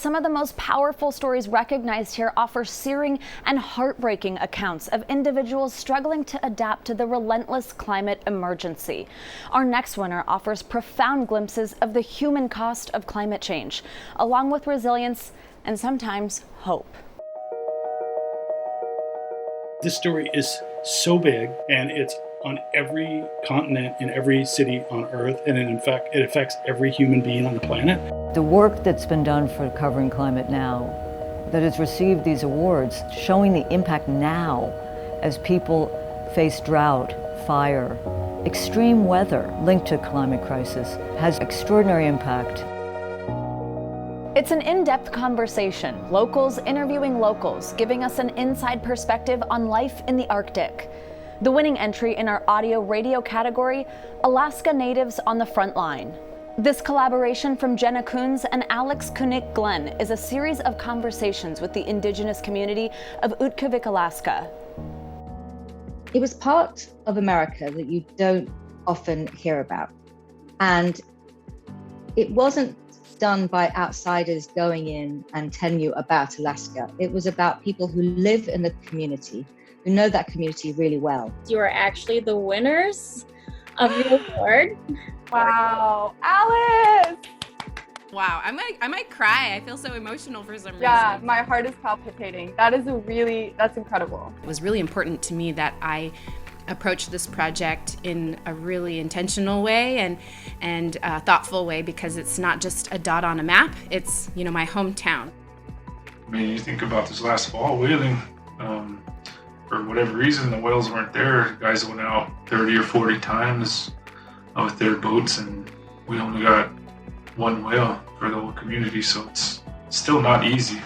some of the most powerful stories recognized here offer searing and heartbreaking accounts of individuals struggling to adapt to the relentless climate emergency. Our next winner offers profound glimpses of the human cost of climate change, along with resilience and sometimes hope. This story is so big, and it's on every continent, in every city on Earth, and in fact, it affects every human being on the planet. The work that's been done for covering climate now, that has received these awards, showing the impact now as people face drought, fire, extreme weather linked to climate crisis, has extraordinary impact. It's an in-depth conversation, locals interviewing locals, giving us an inside perspective on life in the Arctic. The winning entry in our audio-radio category, Alaska Natives on the Front Line. This collaboration from Jenna and Qannik Glenn is a series of conversations with the indigenous community of Utqiaġvik, Alaska. It was part of America that you don't often hear about. And it wasn't done by outsiders going in and telling you about Alaska. It was about people who live in the community, who know that community really well. You are actually the winners of your award. Wow, Alice! Wow, I might cry. I feel so emotional for some reason. Yeah, my heart is palpitating. That's incredible. It was really important to me that I approach this project in a really intentional way and thoughtful way, because it's not just a dot on a map. It's, my hometown. I mean, you think about this last fall whaling. For whatever reason, the whales weren't there. Guys went out 30 or 40 times with their boats, and we only got one whale for the whole community, so it's still not easy.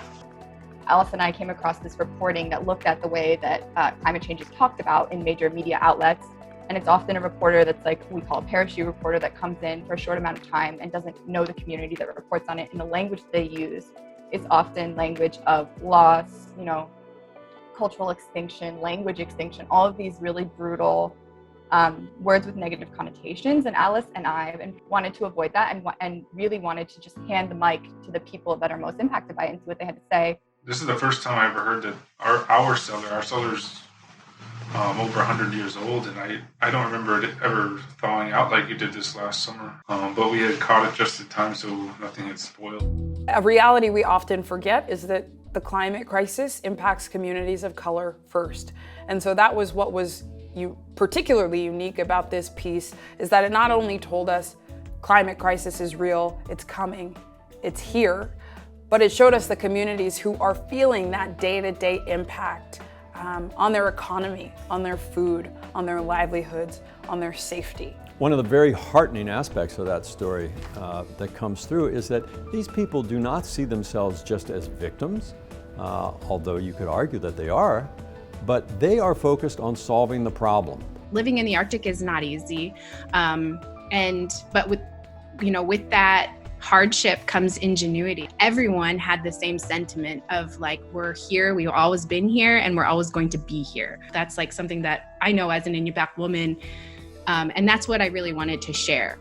Alice and I came across this reporting that looked at the way that climate change is talked about in major media outlets. And it's often a reporter that's like, we call a parachute reporter, that comes in for a short amount of time and doesn't know the community that reports on it. And the language they use is often language of loss, cultural extinction, language extinction, all of these really brutal words with negative connotations. And Alice and I wanted to avoid that and really wanted to just hand the mic to the people that are most impacted by it and see what they had to say. This is the first time I ever heard that our cellar's over 100 years old, and I don't remember it ever thawing out like you did this last summer. But we had caught it just in time, so nothing had spoiled. A reality we often forget is that the climate crisis impacts communities of color first. And so that was what was particularly unique about this piece, is that it not only told us climate crisis is real, it's coming, it's here, but it showed us the communities who are feeling that day-to-day impact on their economy, on their food, on their livelihoods, on their safety. One of the very heartening aspects of that story that comes through is that these people do not see themselves just as victims, although you could argue that they are, but they are focused on solving the problem. Living in the Arctic is not easy, but with that hardship comes ingenuity. Everyone had the same sentiment of like, we're here, we've always been here, and we're always going to be here. That's like something that I know as an Inupiaq woman, and that's what I really wanted to share.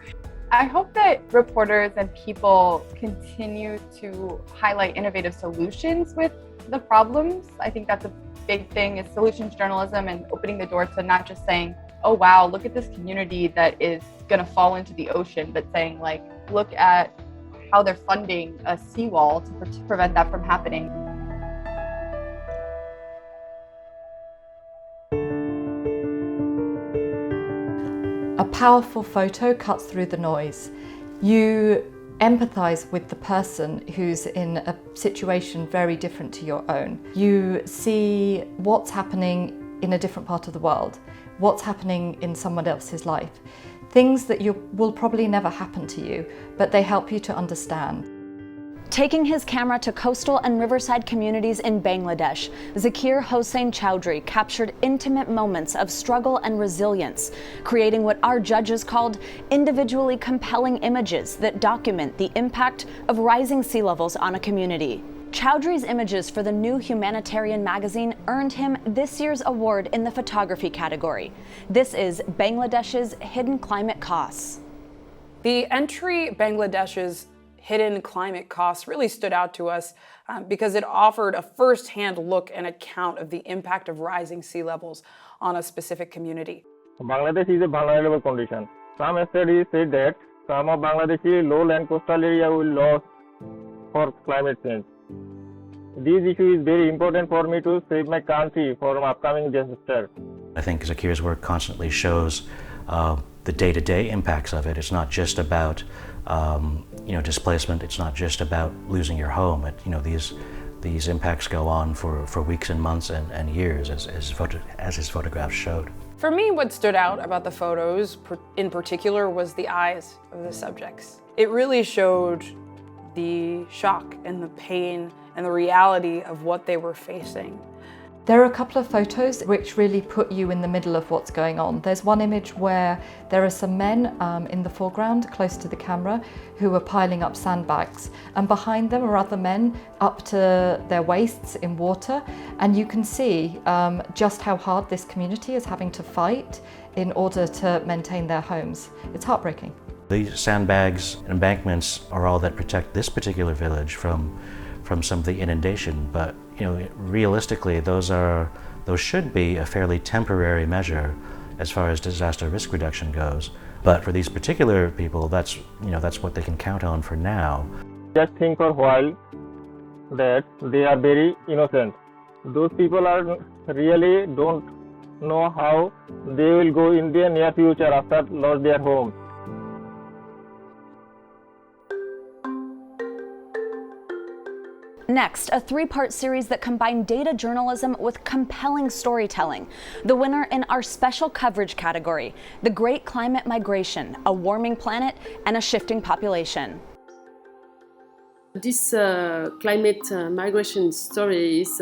I hope that reporters and people continue to highlight innovative solutions with the problems. I think that's a big thing, is solutions journalism, and opening the door to not just saying, oh wow, look at this community that is gonna fall into the ocean, but saying like, look at how they're funding a seawall to prevent that from happening. A powerful photo cuts through the noise. You empathize with the person who's in a situation very different to your own. You see what's happening in a different part of the world, what's happening in someone else's life. Things that will probably never happen to you, but they help you to understand. Taking his camera to coastal and riverside communities in Bangladesh, Zakir Chaudhry captured intimate moments of struggle and resilience, creating what our judges called individually compelling images that document the impact of rising sea levels on a community. Chaudhry's images for the New Humanitarian magazine earned him this year's award in the photography category. This is Bangladesh's Hidden Climate Costs. The entry, Bangladesh's hidden climate costs really stood out to us because it offered a first-hand look and account of the impact of rising sea levels on a specific community. Bangladesh is a vulnerable condition. Some studies say that some of Bangladeshi lowland coastal area will lose for climate change. This issue is very important for me to save my country from upcoming disaster. I think Zakir's work constantly shows the day-to-day impacts of it. It's not just about displacement. It's not just about losing your home. These impacts go on for weeks and months and years, as his photographs showed. For me, what stood out about the photos in particular was the eyes of the subjects. It really showed the shock and the pain and the reality of what they were facing. There are a couple of photos which really put you in the middle of what's going on. There's one image where there are some men in the foreground, close to the camera, who are piling up sandbags. And behind them are other men up to their waists in water. And you can see just how hard this community is having to fight in order to maintain their homes. It's heartbreaking. These sandbags and embankments are all that protect this particular village from some of the inundation, but realistically, those should be a fairly temporary measure as far as disaster risk reduction goes. But for these particular people, that's what they can count on for now. Just think for a while that they are very innocent. Those people really don't know how they will go in their near future after lost their homes. Next, a three-part series that combined data journalism with compelling storytelling. The winner in our special coverage category, The Great Climate Migration, A Warming Planet and a Shifting Population. This climate migration story is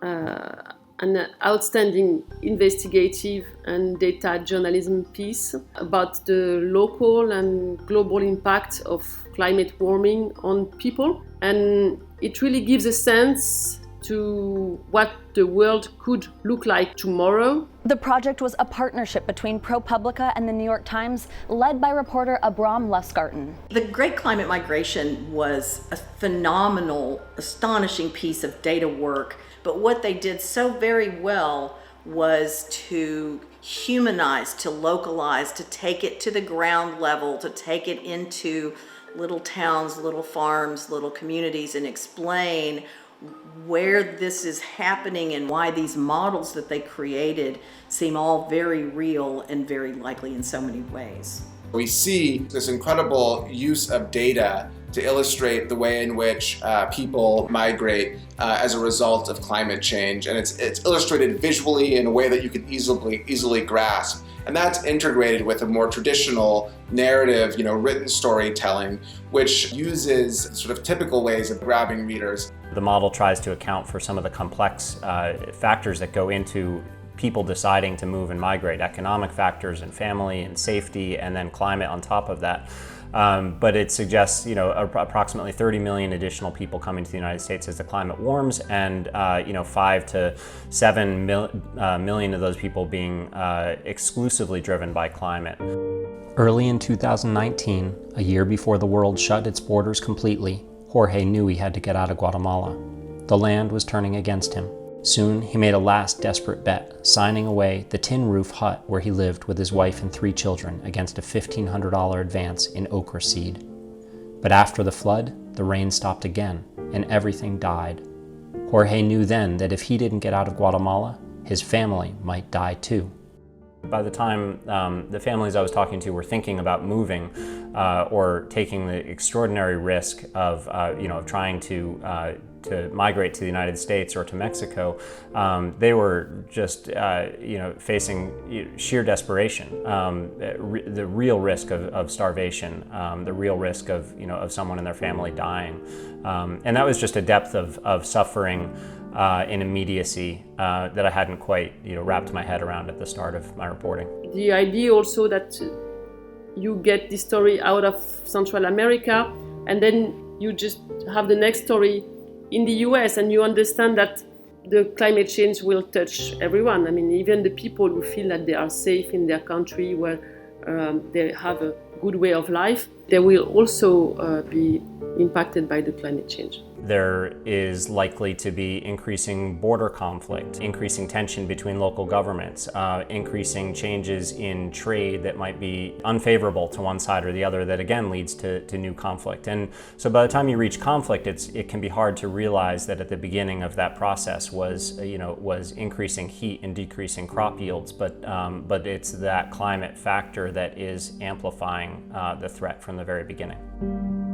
an outstanding investigative and data journalism piece about the local and global impact of climate warming on people. And it really gives a sense to what the world could look like tomorrow. The project was a partnership between ProPublica and the New York Times, led by reporter Abram Lusgarten. The Great Climate Migration was a phenomenal, astonishing piece of data work, but what they did so very well was to humanize, to localize, to take it to the ground level, to take it into little towns, little farms, little communities, and explain where this is happening and why these models that they created seem all very real and very likely in so many ways. We see this incredible use of data to illustrate the way in which people migrate as a result of climate change, and it's illustrated visually in a way that you can easily grasp. And that's integrated with a more traditional narrative, written storytelling, which uses sort of typical ways of grabbing readers. The model tries to account for some of the complex factors that go into people deciding to move and migrate, economic factors and family and safety, and then climate on top of that. But it suggests, approximately 30 million additional people coming to the United States as the climate warms, and 5 to 7 million of those people being exclusively driven by climate. Early in 2019, a year before the world shut its borders completely, Jorge knew he had to get out of Guatemala. The land was turning against him. Soon, he made a last desperate bet, signing away the tin roof hut where he lived with his wife and 3 children against a $1,500 advance in okra seed. But after the flood, the rain stopped again, and everything died. Jorge knew then that if he didn't get out of Guatemala, his family might die too. By the time the families I was talking to were thinking about moving or taking the extraordinary risk of trying to migrate to the United States or to Mexico, they were just facing sheer desperation, the real risk of starvation, the real risk of someone in their family dying, and that was just a depth of suffering in immediacy that I hadn't quite wrapped my head around at the start of my reporting. The idea also that you get this story out of Central America, and then you just have the next story in the US, and you understand that the climate change will touch everyone. I mean, even the people who feel that they are safe in their country, where they have a good way of life, they will also be impacted by the climate change. There is likely to be increasing border conflict, increasing tension between local governments, increasing changes in trade that might be unfavorable to one side or the other that again leads to new conflict. And so by the time you reach conflict, it can be hard to realize that at the beginning of that process was increasing heat and decreasing crop yields, but it's that climate factor that is amplifying the threat from the very beginning.